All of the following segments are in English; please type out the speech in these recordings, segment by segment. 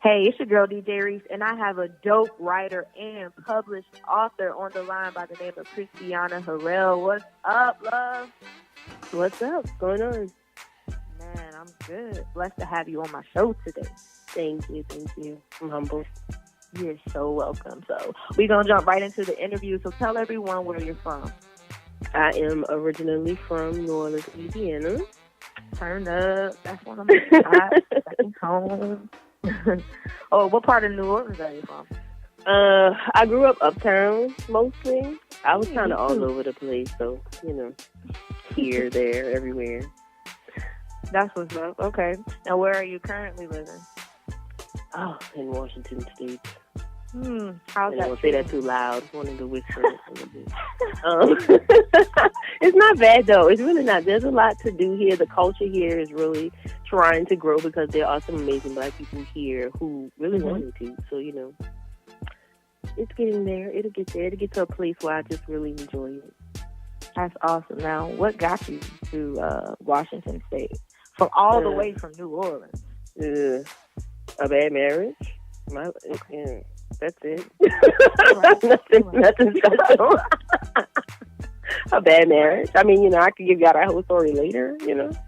Hey, it's your girl DJ Reese, and I have a dope writer and published author on the line by the name of Christiana Harrell. What's up, love? What's up? What's going on? Man, I'm good. Blessed to have you on my show today. Thank you. I'm humbled. You're so welcome. So we're going to jump right into the interview. So tell everyone where you're from. I am originally from New Orleans, Louisiana. Turn up. That's one of my spots. Second home. Oh, what part of New Orleans are you from? I grew up uptown mostly. I was kind of all over the place, so, here, there, everywhere. That's what's up. Okay. Now, where are you currently living? Oh, in Washington State. How's that? I don't say that too loud. Wanted to whisper it a little bit. It's not bad, though. It's really not. There's a lot to do here. The culture here is really trying to grow because there are some amazing Black people here who really wanted to. So, it's getting there. It'll get there. It'll get to a place where I just really enjoy it. That's awesome. Now, what got you to Washington State? From all the way from New Orleans? A bad marriage. That's it. Nothing special. A bad marriage. I mean, I could give y'all that whole story later, That's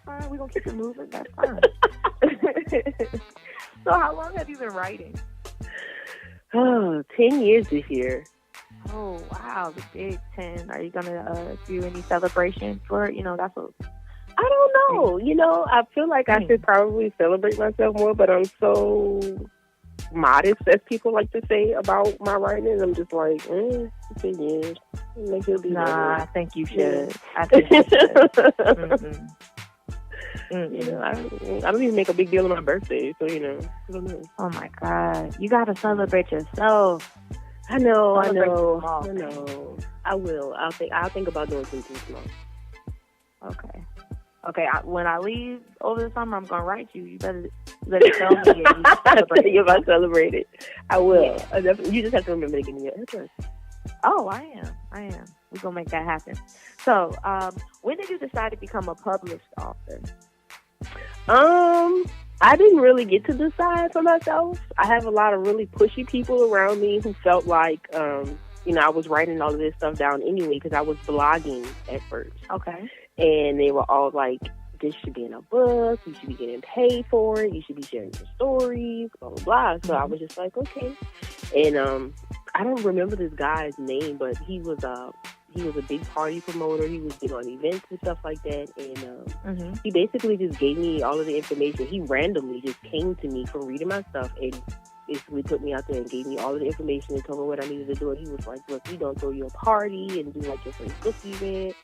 fine. We're going to keep it moving. That's fine. So how long have you been writing? 10 years this year. Oh, wow. The big 10. Are you going to do any celebration for it? That's what... I don't know. I feel like I should probably celebrate myself more, but I'm so modest, as people like to say about my writing. I'm just like, 10 years. Maybe it'll be Nah, I think you should. I think you should. I don't even make a big deal on my birthday, so, I don't know. Oh, my God. You got to celebrate yourself. I know. I will. I'll think about doing something small. Okay, when I leave over the summer, I'm going to write you. You better let it tell me I'll tell you if I celebrate it. I will. Yeah. You just have to remember to give me your address. Oh, I am. We're going to make that happen. So, when did you decide to become a published author? I didn't really get to decide for myself. I have a lot of really pushy people around me who felt like, I was writing all of this stuff down anyway because I was blogging at first. Okay. And they were all like, this should be in a book. You should be getting paid for it. You should be sharing your stories, blah, blah, blah. So I was just like, okay. And I don't remember this guy's name, but he was a big party promoter. He was on events and stuff like that. And he basically just gave me all of the information. He randomly just came to me from reading my stuff and basically put me out there and gave me all of the information and told me what I needed to do. And he was like, look, we don't throw you a party and do like your first book event.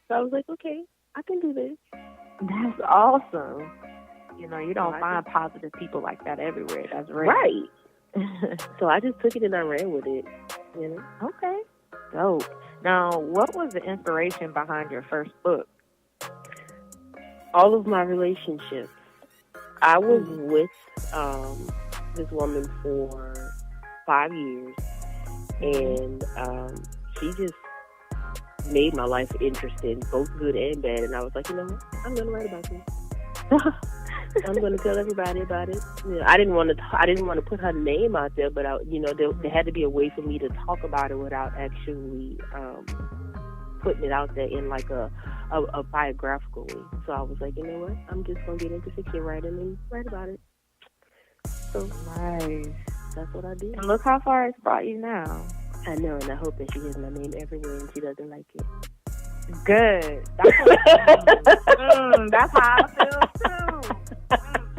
So I was like, okay, I can do this. That's awesome. You don't find positive people like that everywhere. That's rare. Right. So I just took it and I ran with it. Okay. Dope. Now, what was the inspiration behind your first book? All of my relationships. I was with this woman for 5 years, and she just made my life interesting, both good and bad. And I was like, what? I'm going to write about this. I'm going to tell everybody about it. I didn't want to put her name out there, but there had to be a way for me to talk about it without actually putting it out there in like a biographical way. So I was like, you know what? I'm just going to get into fiction writing and write about it. So nice. That's what I did. And look how far it's brought you now. I know, and I hope that she hears my name everywhere and she doesn't like it. Good. That's how I feel too.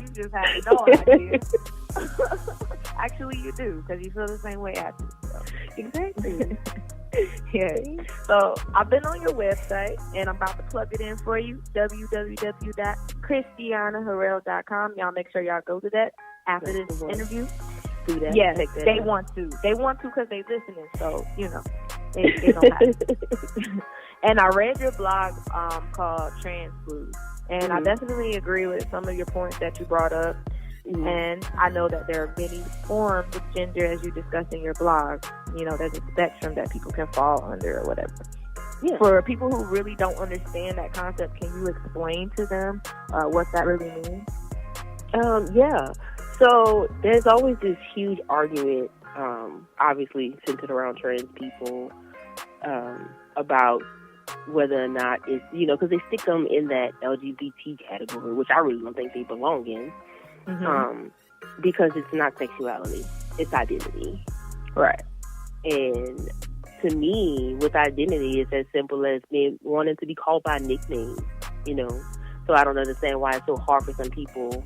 You just have no idea. Actually, you do, because you feel the same way I do. So. Exactly. Yeah. So I've been on your website, and I'm about to plug it in for you. www.christianaharrell.com. Y'all make sure y'all go to that after this interview. Do that. Yes, they want to. They want to because they listening. So they don't have to. And I read your blog called Trans Blues, and I definitely agree with some of your points that you brought up. And I know that there are many forms of gender, as you discuss in your blog. There's a spectrum that people can fall under or whatever. Yeah. For people who really don't understand that concept, can you explain to them what that really means? Yeah. So there's always this huge argument, obviously centered around trans people, about whether or not it's, because they stick them in that LGBT category, which I really don't think they belong in, because it's not sexuality, it's identity. Right. And to me, with identity, it's as simple as me wanting to be called by a nickname, So I don't understand why it's so hard for some people,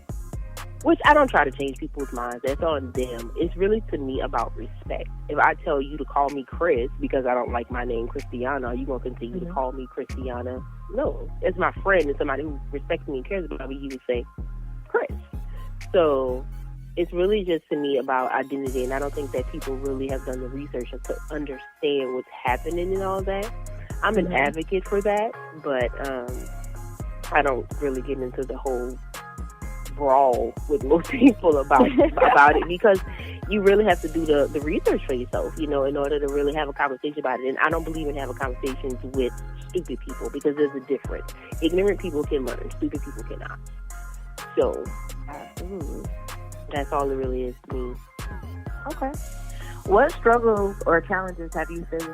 which I don't try to change people's minds. That's on them. It's really, to me, about respect. If I tell you to call me Chris because I don't like my name Christiana, are you going to continue to call me Christiana? No. As my friend and somebody who respects me and cares about me, you would say Chris. So it's really just, to me, about identity, and I don't think that people really have done the research to understand what's happening and all that. I'm an advocate for that, but I don't really get into the whole brawl with most people about it, because you really have to do the research for yourself, in order to really have a conversation about it. And I don't believe in having conversations with stupid people, because there's a difference. Ignorant people can learn, stupid people cannot. So, absolutely, that's all it really is to me. Okay. What struggles or challenges have you faced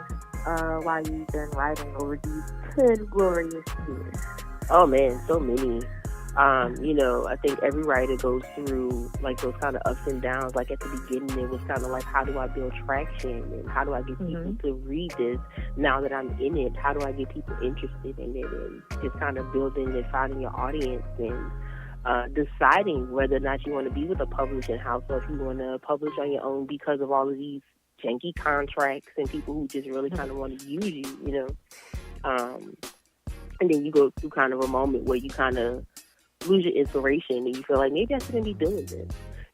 while you've been writing over these 10 glorious years? Oh man, so many. I think every writer goes through like those kind of ups and downs. Like at the beginning, it was kind of like, how do I build traction and how do I get people to read this? Now that I'm in it, how do I get people interested in it? And just kind of building and finding your audience and deciding whether or not you want to be with a publishing house or if you want to publish on your own because of all of these janky contracts and people who just really kind of want to use you, and then you go through kind of a moment where you kind of lose your inspiration and you feel like maybe I shouldn't be doing this,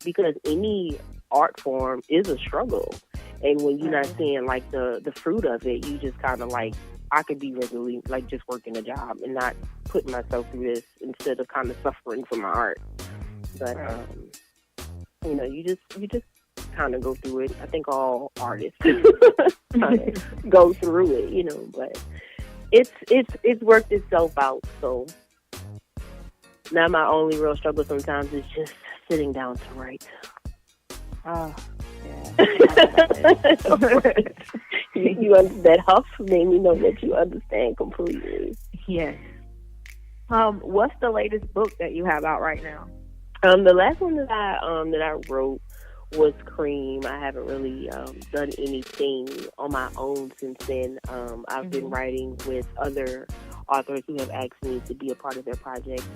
because any art form is a struggle. And when you're not seeing like the fruit of it, you just kind of like, I could be regularly like just working a job and not putting myself through this instead of kind of suffering for my art. But, you just kind of go through it. I think all artists kind of go through it, but it's worked itself out. So now my only real struggle sometimes is just sitting down to write. Oh, yeah. That huff made me know that you understand completely. Yes. What's the latest book that you have out right now? The last one that I wrote was Cream. I haven't really done anything on my own since then. I've been writing with other authors who have asked me to be a part of their project.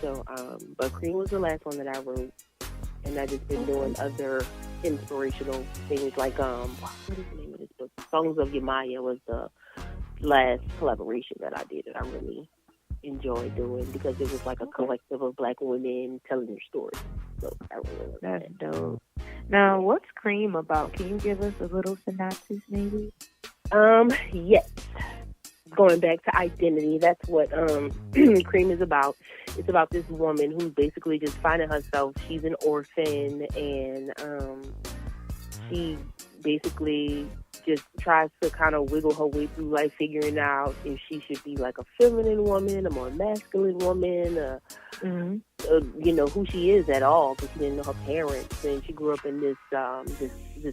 So, but Cream was the last one that I wrote, and I've just been doing other inspirational things like what is the name of this book? Songs of Yemaya was the last collaboration that I did that I really enjoyed doing, because it was like a collective of Black women telling their story. So I really love that. That's dope. Now, what's Cream about? Can you give us a little synopsis, maybe? Yes. Going back to identity, that's what Cream is about. It's about this woman who's basically just finding herself. She's an orphan, and she basically just tries to kind of wiggle her way through life, figuring out if she should be like a feminine woman, a more masculine woman, who she is at all, because she didn't know her parents, and she grew up in this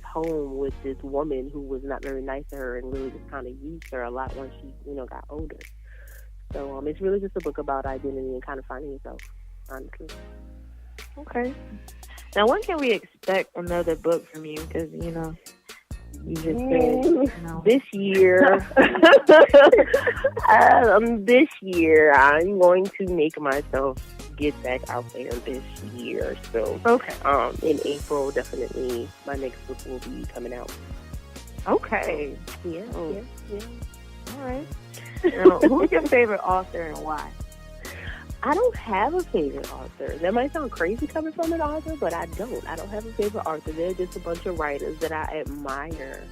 home with this woman who was not very nice to her and really just kind of used her a lot once she got older. So it's really just a book about identity and kind of finding yourself, honestly. Okay. Now, when can we expect another book from you? Because you just said this year. This year, I'm going to make myself get back out there this year. So, in April, definitely, my next book will be coming out. Okay. Yeah. All right. Now, who's your favorite author and why? I don't have a favorite author. That might sound crazy coming from an author, but I don't. I don't have a favorite author. They're just a bunch of writers that I admire.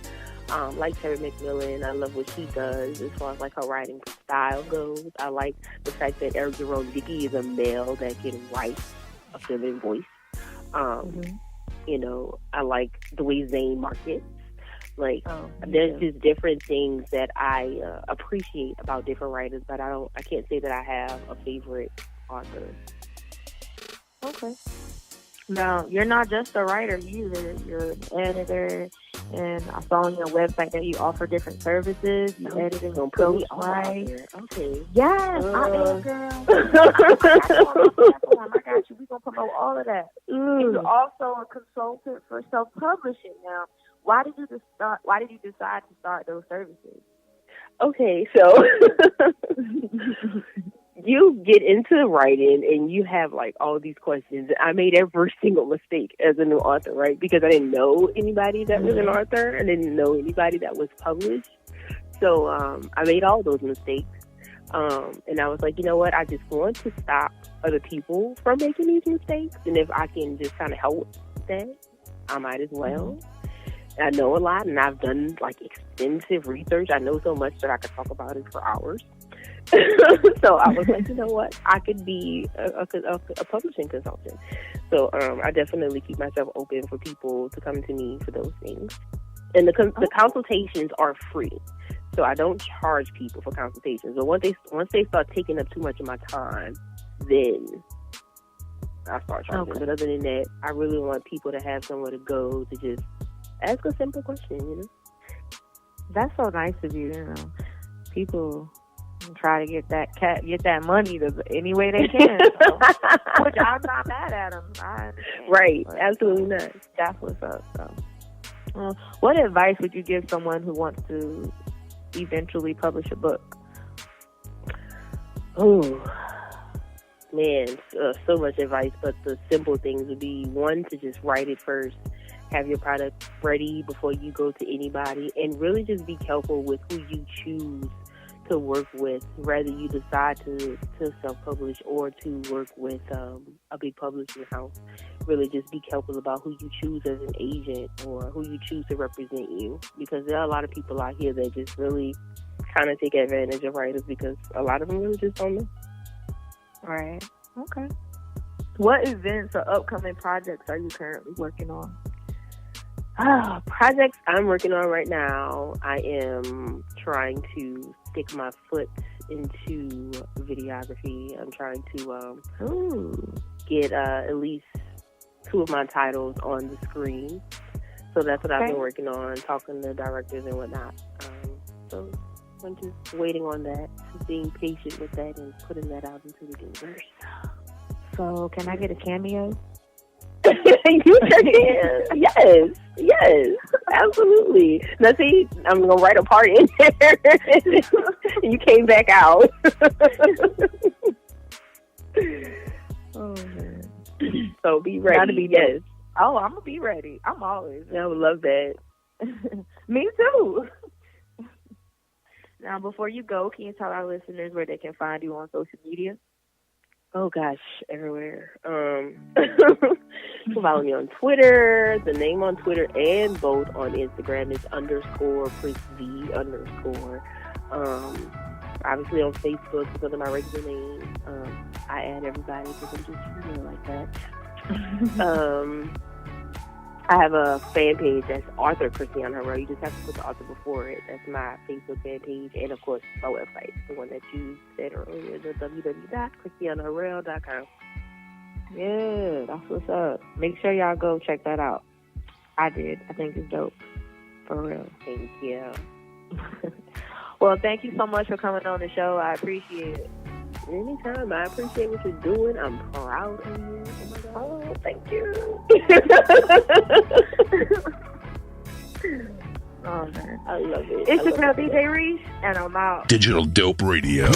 Like Terry McMillan, I love what she does as far as like her writing style goes. I like the fact that Eric Jerome Dickey is a male that can write a feminine voice. I like the way Zane markets. Like, there's just different things that I appreciate about different writers, but I can't say that I have a favorite author. Okay. Now, you're not just a writer either. You're an editor, and I saw on your website that you offer different services. You edit and ghostwrite. Okay. Yes, I am, girl. I got you. We're going to promote all of that. You're also a consultant for self-publishing now. Why did you decide to start those services? Okay, so you get into writing and you have like all these questions. I made every single mistake as a new author, right? Because I didn't know anybody that was an author. I didn't know anybody that was published. So I made all those mistakes. And I was like, you know what? I just want to stop other people from making these mistakes. And if I can just kind of help with that, I might as well. I know a lot, and I've done like extensive research. I know so much that I could talk about it for hours. So I was like, you know what? I could be a publishing consultant. So I definitely keep myself open for people to come to me for those things. And the consultations are free. So I don't charge people for consultations. But once they start taking up too much of my time, then I start charging. But other than that, I really want people to have somewhere to go to just ask a simple question, you know? That's so nice of you, you know. People try to get that money any way they can. So, which I'm not mad at them. I understand. Right, absolutely not. That's what's up. So, what advice would you give someone who wants to eventually publish a book? Oh, man, so much advice, but the simple things would be, one, to just write it first. Have your product ready before you go to anybody, and really just be careful with who you choose to work with, whether you decide to self-publish or to work with a big publishing house. Really just be careful about who you choose as an agent or who you choose to represent you, because there are a lot of people out here that just really kind of take advantage of writers, because a lot of them really just don't know. Right. Okay. What events or upcoming projects are you currently working on? Projects I'm working on right now, I am trying to stick my foot into videography. I'm trying to get at least 2 of my titles on the screen. So that's what I've been working on, talking to directors and whatnot. So I'm just waiting on that, just being patient with that and putting that out into the universe. So can I get a cameo? You sure can. Yes, absolutely. Now see, I'm gonna write a part in there. You came back out. Oh man. So be ready. Yes. Oh, I'm gonna be ready. I'm always ready. I would love that. Me too. Now, before you go, can you tell our listeners where they can find you on social media? Oh gosh, everywhere. You can follow me on Twitter. The name on Twitter and both on Instagram is _PrisV_. Obviously on Facebook because of my regular name. I add everybody because I'm just like that. I have a fan page that's author Christiana Harrell. You just have to put the author before it. That's my Facebook fan page. And, of course, my website, the one that you said earlier, the www.christianaharrell.com. Yeah, that's what's up. Make sure y'all go check that out. I did. I think it's dope. For real. Thank you. Well, thank you so much for coming on the show. I appreciate it. Anytime. I appreciate what you're doing. I'm proud of you. Oh, my God. Oh, thank you. Oh, man. I love it. It's your girl, DJ Reese, and I'm out. Digital Dope Radio.